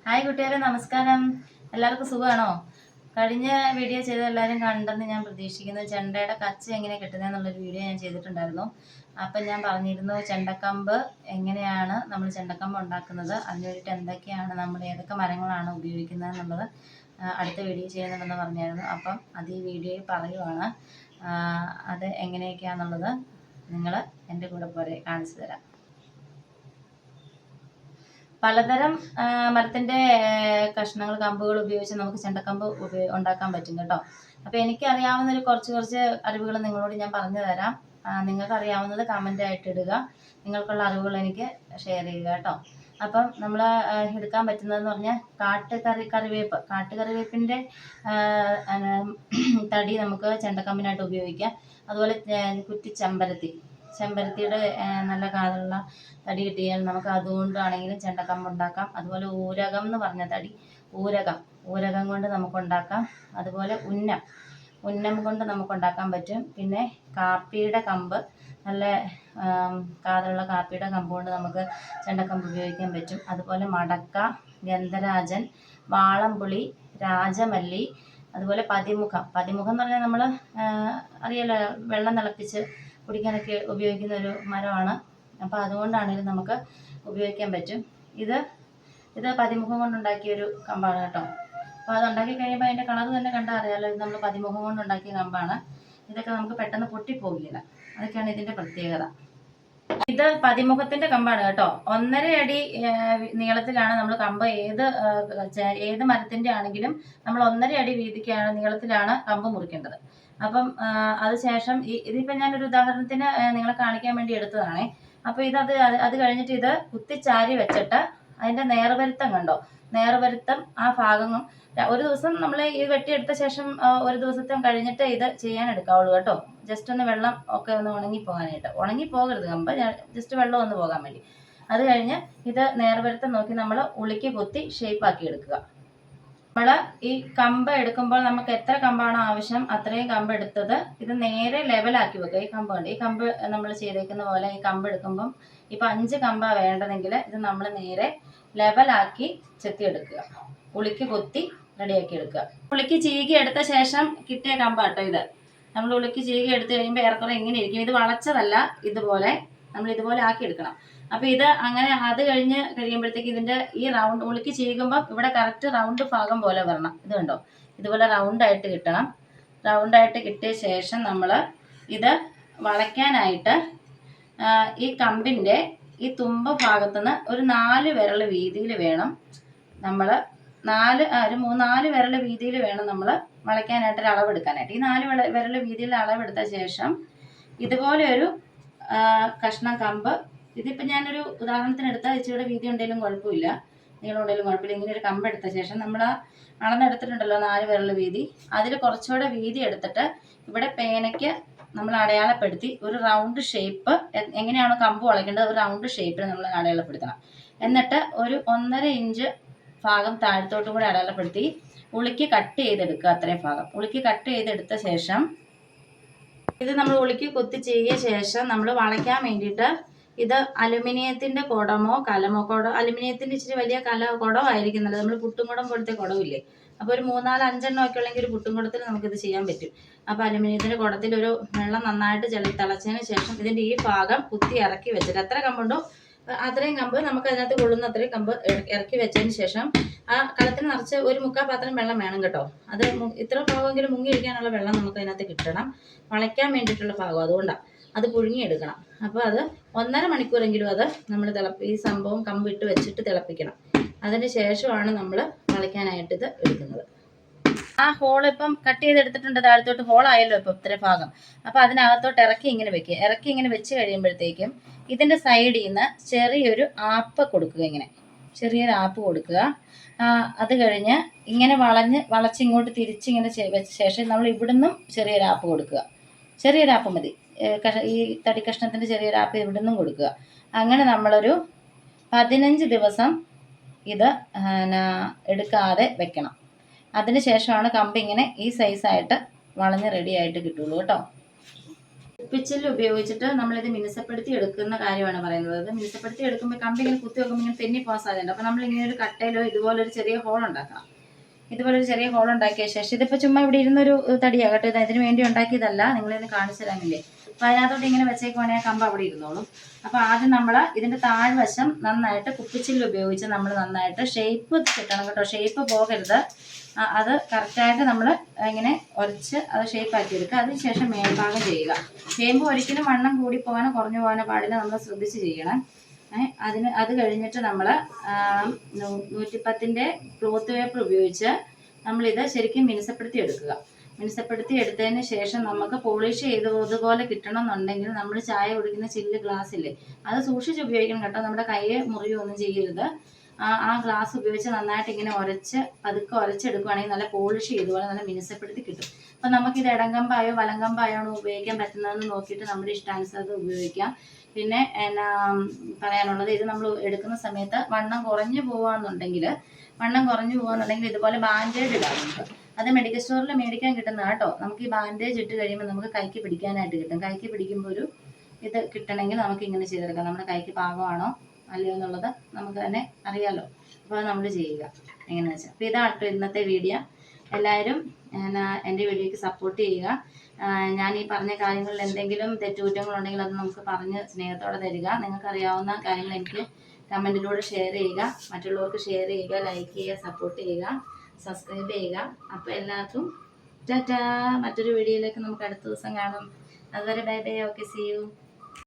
Hi കൂട്ടുകാരെ, നമസ്കാരം. എല്ലാവർക്കും സുഖമാണോ? കഴിഞ്ഞ വീഡിയോ ചെയ്ത് എല്ലാവരും കണ്ടെന്ന് ഞാൻ പ്രതീക്ഷിക്കുന്നു. ചെണ്ടയുടെ കച്ച എങ്ങനെ കിട്ടുന്നതെന്നുള്ളൊരു വീഡിയോ ഞാൻ ചെയ്തിട്ടുണ്ടായിരുന്നു. അപ്പം ഞാൻ പറഞ്ഞിരുന്നു ചെണ്ടക്കമ്പ് എങ്ങനെയാണ് നമ്മൾ ചെണ്ടക്കമ്പ് ഉണ്ടാക്കുന്നത്, അതിന് വേണ്ടിയിട്ട് എന്തൊക്കെയാണ് നമ്മൾ ഏതൊക്കെ മരങ്ങളാണ് ഉപയോഗിക്കുന്നത് എന്നുള്ളത് അടുത്ത വീഡിയോ ചെയ്യുന്നുണ്ടെന്ന് പറഞ്ഞായിരുന്നു. അപ്പം അത് ഈ വീഡിയോയിൽ പറയുവാണ്. അത് എങ്ങനെയൊക്കെയാണെന്നുള്ളത് നിങ്ങൾ എൻ്റെ കൂടെ പോരെ കാണിച്ചു തരാം. പലതരം മരത്തിൻ്റെ കഷ്ണങ്ങൾ, കമ്പുകൾ ഉപയോഗിച്ച് നമുക്ക് ചെണ്ടക്കമ്പ് ഉണ്ടാക്കാൻ പറ്റും കേട്ടോ. അപ്പോൾ എനിക്കറിയാവുന്ന കുറച്ച് അറിവുകൾ നിങ്ങളോട് ഞാൻ പറഞ്ഞു തരാം. നിങ്ങൾക്ക് അറിയാവുന്നത് കമൻ്റായിട്ട് ഇടുക. നിങ്ങൾക്കുള്ള അറിവുകൾ എനിക്ക് ഷെയർ ചെയ്യുക കേട്ടോ. അപ്പം നമ്മൾ എടുക്കാൻ പറ്റുന്നതെന്ന് പറഞ്ഞാൽ കാട്ടുകറിവേപ്പിൻ്റെ തടി നമുക്ക് ചെണ്ടക്കമ്പിനായിട്ട് ഉപയോഗിക്കാം. അതുപോലെ ചെമ്പരത്തിയുടെ നല്ല കാതുള്ള തടി കിട്ടിയാൽ നമുക്ക് അതുകൊണ്ടാണെങ്കിലും ചെണ്ടക്കമ്പ് ഉണ്ടാക്കാം. അതുപോലെ ഊരകം എന്ന് പറഞ്ഞ തടി, ഊരകം കൊണ്ട് നമുക്ക് ഉണ്ടാക്കാം. അതുപോലെ ഉന്നം കൊണ്ട് നമുക്ക് ഉണ്ടാക്കാൻ പറ്റും. പിന്നെ കാപ്പിയുടെ കമ്പ്, നല്ല കാതുള്ള കാപ്പിയുടെ കമ്പ് കൊണ്ട് നമുക്ക് ചെണ്ടക്കമ്പ് ഉപയോഗിക്കാൻ പറ്റും. അതുപോലെ മടക്ക, ഗന്ധരാജൻ, വാളംപുളി, രാജമല്ലി, അതുപോലെ പതിമുഖം എന്ന് പറഞ്ഞാൽ നമ്മൾ അറിയാലോ, വെള്ളം തിളപ്പിച്ച് കുടിക്കാനൊക്കെ ഉപയോഗിക്കുന്ന ഒരു മരമാണ്. അപ്പോൾ അതുകൊണ്ടാണെങ്കിലും നമുക്ക് ഉപയോഗിക്കാൻ പറ്റും. ഇത് പതിമുഖം കൊണ്ടുണ്ടാക്കിയൊരു കമ്പാണ് കേട്ടോ. അപ്പോൾ അത് ഉണ്ടാക്കി കഴിയുമ്പോൾ അതിൻ്റെ കളർ തന്നെ കണ്ടാൽ അറിയാമല്ലോ, ഇത് നമ്മൾ പതിമുഖം കൊണ്ടുണ്ടാക്കിയ കമ്പാണ്. ഇതൊക്കെ നമുക്ക് പെട്ടെന്ന് പൊട്ടിപ്പോകില്ല. അതൊക്കെയാണ് ഇതിൻ്റെ പ്രത്യേകത. ഇത് പതിമുഖത്തിൻ്റെ കമ്പാണ് കേട്ടോ. 1.5 അടി നീളത്തിലാണ് നമ്മൾ കമ്പ്, ഏത് മരത്തിൻ്റെ ആണെങ്കിലും നമ്മൾ 1.5 അടി വീതിക്കാണ് നീളത്തിലാണ് കമ്പ് മുറിക്കേണ്ടത്. അപ്പം അതിനുശേഷം ഇതിപ്പോൾ ഞാനൊരു ഉദാഹരണത്തിന് നിങ്ങളെ കാണിക്കാൻ വേണ്ടി എടുത്തതാണേ. അപ്പോൾ അത് കഴിഞ്ഞിട്ട് ഇത് കുത്തിച്ചാരി വെച്ചിട്ട് അതിൻ്റെ നേർവരുത്തം കണ്ടോ, നേർവരുത്തം ആ ഭാഗം ഒരു ദിവസം നമ്മൾ ഈ വെട്ടിയെടുത്ത ശേഷം ഒരു ദിവസത്തെ കഴിഞ്ഞിട്ട് ഇത് ചെയ്യാൻ എടുക്കാവുള്ളൂ കേട്ടോ. ജസ്റ്റ് ഒന്ന് വെള്ളം ഒക്കെ ഒന്ന് ഉണങ്ങിപ്പോകാനായിട്ട്. ഉണങ്ങിപ്പോകരുത് കമ്പ്, ജസ്റ്റ് വെള്ളം ഒന്ന് പോകാൻ വേണ്ടി. അത് കഴിഞ്ഞ് ഇത് നേർവരുത്തം നോക്കി നമ്മൾ ഉളുക്കി കുത്തി ഷേപ്പാക്കി എടുക്കുക. നമ്മൾ ഈ കമ്പ് എടുക്കുമ്പോൾ നമുക്ക് എത്ര കമ്പാണോ ആവശ്യം അത്രയും കമ്പ് എടുത്തത് ഇത് നേരെ ലെവലാക്കി വെക്കുക. ഈ കമ്പ് നമ്മൾ ചെയ്തേക്കുന്ന പോലെ ഈ കമ്പ് എടുക്കുമ്പം ഇപ്പം 5 കമ്പാണ് വേണ്ടതെങ്കിൽ ഇത് നമ്മൾ നേരെ ലെവലാക്കി ചെത്തിയെടുക്കുക. ഉളുക്കി കൊത്തി റെഡിയാക്കി എടുക്കുക. ഉളുക്കി ചീകി എടുത്ത ശേഷം കിട്ടിയ കമ്പാട്ടോ ഇത്. നമ്മൾ ഉളുക്കി ചീകി എടുത്ത് കഴിയുമ്പോൾ ഏറെക്കുറെ ഇങ്ങനെ ഇരിക്കും. ഇത് വളച്ചതല്ല, നമ്മൾ ഇതുപോലെ ആക്കി എടുക്കണം. അപ്പോൾ ഇത് അങ്ങനെ അത് കഴിയുമ്പോഴത്തേക്ക് ഇതിൻ്റെ ഈ റൗണ്ട് ഉളുക്കി ചീകുമ്പോൾ ഇവിടെ കറക്റ്റ് റൗണ്ട് ഭാഗം പോലെ വരണം. ഇത് കണ്ടോ, ഇതുപോലെ റൗണ്ടായിട്ട് കിട്ടണം. റൗണ്ടായിട്ട് കിട്ടിയ ശേഷം നമ്മൾ ഇത് വളയ്ക്കാനായിട്ട് ഈ കമ്പിൻ്റെ ഈ തുമ്പ ഭാഗത്തുനിന്ന് ഒരു 4 വിരൽ വീതിയിൽ വേണം നമ്മൾ, ഒരു 3-4 വിരൽ വീതിയിൽ വേണം നമ്മൾ വളയ്ക്കാനായിട്ടൊരു അളവെടുക്കാനായിട്ട്. ഈ 4 വിരൽ വീതിയിൽ അളവെടുത്ത ശേഷം ഇതുപോലെ ഒരു കഷ്ണം കമ്പ്, ഇതിപ്പോൾ ഞാനൊരു ഉദാഹരണത്തിന് എടുത്താൽ ഇച്ചിരിയുടെ വീതി ഉണ്ടെങ്കിലും കുഴപ്പമില്ല, നീളമുണ്ടെങ്കിലും കുഴപ്പമില്ല. ഇങ്ങനെ ഒരു കമ്പ് എടുത്ത ശേഷം നമ്മൾ അളന്നെടുത്തിട്ടുണ്ടല്ലോ 4 വിരൽ വീതി, അതിൽ കുറച്ചുകൂടെ വീതി എടുത്തിട്ട് ഇവിടെ പേനയ്ക്ക് നമ്മൾ അടയാളപ്പെടുത്തി ഒരു റൗണ്ട് ഷേപ്പ്, എങ്ങനെയാണോ കമ്പ് വളയ്ക്കേണ്ടത് ഒരു റൗണ്ട് ഷേപ്പിൽ നമ്മൾ അടയാളപ്പെടുത്തണം. എന്നിട്ട് ഒരു 1.5 ഇഞ്ച് ഭാഗം താഴത്തോട്ടും കൂടെ അടയാളപ്പെടുത്തി ഉളുക്കി കട്ട് ചെയ്തെടുക്കുക. അത്രയും ഭാഗം ഉളുക്കി കട്ട് ചെയ്തെടുത്ത ശേഷം ഇത് നമ്മൾ ഉളുക്കി കുത്തി ചെയ്യ ശേഷം നമ്മൾ വളയ്ക്കാൻ വേണ്ടിയിട്ട് ഇത് അലുമിനിയത്തിൻ്റെ കുടമോ കലമോ, അലുമിനിയത്തിൻ്റെ ഇച്ചിരി വലിയ കുടമായിരിക്കും നല്ലത്. നമ്മൾ പുട്ടുംകുടം പോലത്തെ കുടമില്ലേ, അപ്പോൾ ഒരു 3-4-5 എണ്ണം ഒക്കെ ഉള്ളെങ്കിൽ ഒരു പുട്ടുംകുടത്തിൽ നമുക്കിത് ചെയ്യാൻ പറ്റും. അപ്പോൾ അലുമിനിയത്തിൻ്റെ കുടത്തിൽ ഒരു വെള്ളം നന്നായിട്ട് തിളച്ചതിന് ശേഷം ഇതിൻ്റെ ഈ ഭാഗം കുത്തി ഇറക്കി വെച്ചിട്ട് എത്ര കമ്പുണ്ടോ അത്രയും കമ്പ് നമുക്ക് അതിനകത്ത് കൊള്ളുന്ന അത്രയും കമ്പ് ഇറക്കി വെച്ചതിന് ശേഷം ആ കലത്തിന് നിറച്ച് ഒരു 3/4 പാത്രം വെള്ളം വേണം കേട്ടോ. അത് ഇത്ര ഭാഗമെങ്കിലും മുങ്ങിയിരിക്കാനുള്ള വെള്ളം നമുക്ക് അതിനകത്ത് കിട്ടണം, വളയ്ക്കാൻ വേണ്ടിയിട്ടുള്ള ഭാഗം. അതുകൊണ്ടാണ് അത് പുഴുങ്ങിയെടുക്കണം. അപ്പോൾ അത് 1.5 മണിക്കൂറെങ്കിലും അത് നമ്മൾ ഈ സംഭവം കമ്പിട്ട് വെച്ചിട്ട് തിളപ്പിക്കണം. അതിന് ശേഷമാണ് നമ്മൾ വളയ്ക്കാനായിട്ട് ഇത് എടുക്കുന്നത്. ആ ഹോൾ ഇപ്പം കട്ട് ചെയ്തെടുത്തിട്ടുണ്ട്, താഴത്തോട്ട് ഹോളായല്ലോ ഇപ്പം ഇത്ര ഭാഗം. അപ്പോൾ അതിനകത്തോട്ട് ഇറക്കി ഇങ്ങനെ വെക്കുക. ഇറക്കി ഇങ്ങനെ വെച്ച് കഴിയുമ്പോഴത്തേക്കും ഇതിൻ്റെ സൈഡിൽ നിന്ന് ചെറിയൊരു ആപ്പ് കൊടുക്കുക. ഇങ്ങനെ ചെറിയൊരു ആപ്പ് കൊടുക്കുക. അത് കഴിഞ്ഞ് ഇങ്ങനെ വളച്ചിങ്ങോട്ട് തിരിച്ചിങ്ങനെ വെച്ച ശേഷം നമ്മൾ ഇവിടുന്നും ചെറിയൊരു ആപ്പ് കൊടുക്കുക. ചെറിയൊരു ആപ്പ് മതി, ഈ തടി കഷ്ണത്തിൻ്റെ ചെറിയൊരു ആപ്പ് ഇവിടുന്നും കൊടുക്കുക. അങ്ങനെ നമ്മളൊരു 15 ദിവസം ഇത് എടുക്കാതെ വെക്കണം. അതിന് ശേഷമാണ് കമ്പ് ഇങ്ങനെ ഈ സൈസായിട്ട് വളഞ്ഞ് റെഡി ആയിട്ട് കിട്ടുള്ളൂ കേട്ടോ. കുപ്പിച്ചില്ല് ഉപയോഗിച്ചിട്ട് നമ്മളിത് മിനുസപ്പെടുത്തി എടുക്കുന്ന കാര്യമാണ് പറയുന്നത്. അത് മിനുസപ്പെടുത്തി എടുക്കുമ്പോൾ കമ്പി ഇങ്ങനെ കുത്തി വെക്കുമ്പോൾ ഇങ്ങനെ തെന്നി പോകാൻ സാധ്യതയുണ്ട്. അപ്പോൾ നമ്മളിങ്ങനെ ഒരു കട്ടയിലോ ഇതുപോലൊരു ചെറിയ ഹോൾ ഉണ്ടാക്കണം. ഇതുപോലൊരു ചെറിയ ഹോൾ ഉണ്ടാക്കിയ ശേഷം, ഇതിപ്പോൾ ചുമ്മാ ഇവിടെ ഇരുന്നൊരു തടിയാണ് കേട്ടോ, ഇതിന് വേണ്ടി ഉണ്ടാക്കിയതല്ല, നിങ്ങളിത് കാണിച്ചു തരാമില്ലേ. അപ്പോൾ അതിനകത്തോട്ട് ഇങ്ങനെ വെച്ചേക്കുവാണെങ്കിൽ കമ്പ് അവിടെ ഇരുന്നോളും. അപ്പോൾ ആദ്യം നമ്മൾ ഇതിൻ്റെ താഴ്വശം നന്നായിട്ട് കുപ്പിച്ചില്ല് ഉപയോഗിച്ച് നമ്മൾ നന്നായിട്ട് ഷേപ്പ് കിട്ടണം കേട്ടോ. ഷേപ്പ് പോകരുത്. അത് കറക്റ്റായിട്ട് നമ്മൾ ഇങ്ങനെ ഉരച്ച് അത് ഷേപ്പാക്കി എടുക്കുക. അതിനുശേഷം മേൽഭാഗം ചെയ്യുക. ചെയ്യുമ്പോൾ ഒരിക്കലും വണ്ണം കൂടി പോകാനോ കുറഞ്ഞു പോകാനോ പാടില്ല, നമ്മൾ ശ്രദ്ധിച്ച് ചെയ്യണം. അത് കഴിഞ്ഞിട്ട് നമ്മൾ 110-ന്റെ ക്ലോത്ത് പേപ്പർ ഉപയോഗിച്ച് നമ്മളിത് ശരിക്കും മിനുസപ്പെടുത്തി എടുക്കുക. മിനുസപ്പെടുത്തി എടുത്തതിന് ശേഷം നമുക്ക് പോളിഷ് ചെയ്തതുപോലെ കിട്ടണമെന്നുണ്ടെങ്കിൽ നമ്മൾ ചായ കുടിക്കുന്ന ചില്ല് ഗ്ലാസ്സില്ലേ, അത് സൂക്ഷിച്ച് ഉപയോഗിക്കണം കേട്ടോ. നമ്മുടെ കൈ മുറിയൊന്നും ചെയ്യരുത്. ആ ഗ്ലാസ് ഉപയോഗിച്ച് നന്നായിട്ട് ഇങ്ങനെ പതുക്കെ ഉരച്ചെടുക്കുകയാണെങ്കിൽ നല്ല പോളിഷ് ചെയ്തുപോലെ നല്ല മിനുസപ്പെടുത്തി കിട്ടും. അപ്പം നമുക്കിത് ഇടങ്കമ്പായോ വലങ്കമ്പായോ ആണ് ഉപയോഗിക്കാൻ പറ്റുന്നതെന്ന് നോക്കിയിട്ട് നമ്മുടെ ഇഷ്ടാനുസരണം ഉപയോഗിക്കാം. പിന്നെ പറയാനുള്ളത്, ഇത് നമ്മൾ എടുക്കുന്ന സമയത്ത് വണ്ണം കുറഞ്ഞു പോകാന്നുണ്ടെങ്കിൽ ഇതുപോലെ ബാൻഡേജ് ഇടാറുണ്ട്. അത് മെഡിക്കൽ സ്റ്റോറിൽ മേടിക്കാൻ കിട്ടുന്ന കേട്ടോ. നമുക്ക് ഈ ബാൻഡേജ് ഇട്ട് കഴിയുമ്പോൾ നമുക്ക് കൈക്ക് പിടിക്കാനായിട്ട് കിട്ടും. കൈക്ക് പിടിക്കുമ്പോൾ ഒരു ഇത് കിട്ടണമെങ്കിൽ നമുക്ക് ഇങ്ങനെ ചെയ്തെടുക്കാം. നമ്മുടെ കൈക്ക് പാകമാണോ അല്ലയോ എന്നുള്ളത് നമുക്ക് തന്നെ അറിയാമല്ലോ. അപ്പോൾ അത് നമ്മൾ ചെയ്യുക എങ്ങനെയാണെന്ന് വെച്ചാൽ. അപ്പോൾ ഇതാട്ടോ ഇന്നത്തെ വീഡിയോ. എല്ലാവരും എൻ്റെ വീഡിയോയ്ക്ക് സപ്പോർട്ട് ചെയ്യുക. ഞാൻ ഈ പറഞ്ഞ കാര്യങ്ങളിൽ എന്തെങ്കിലും തെറ്റുകുറ്റങ്ങളുണ്ടെങ്കിൽ അത് നമുക്ക് പറഞ്ഞ് സ്നേഹത്തോടെ തരിക. നിങ്ങൾക്കറിയാവുന്ന കാര്യങ്ങൾ എനിക്ക് കമൻറ്റിലൂടെ ഷെയർ ചെയ്യുക. മറ്റുള്ളവർക്ക് ഷെയർ ചെയ്യുക, ലൈക്ക് ചെയ്യുക, സപ്പോർട്ട് ചെയ്യുക, സബ്സ്ക്രൈബ് ചെയ്യുക. അപ്പോൾ എല്ലാവർക്കും ടാറ്റാ. മറ്റൊരു വീഡിയോയിലേക്ക് നമുക്ക് അടുത്ത ദിവസം കാണാം. അതുവരെ bye bye. Okay, see U.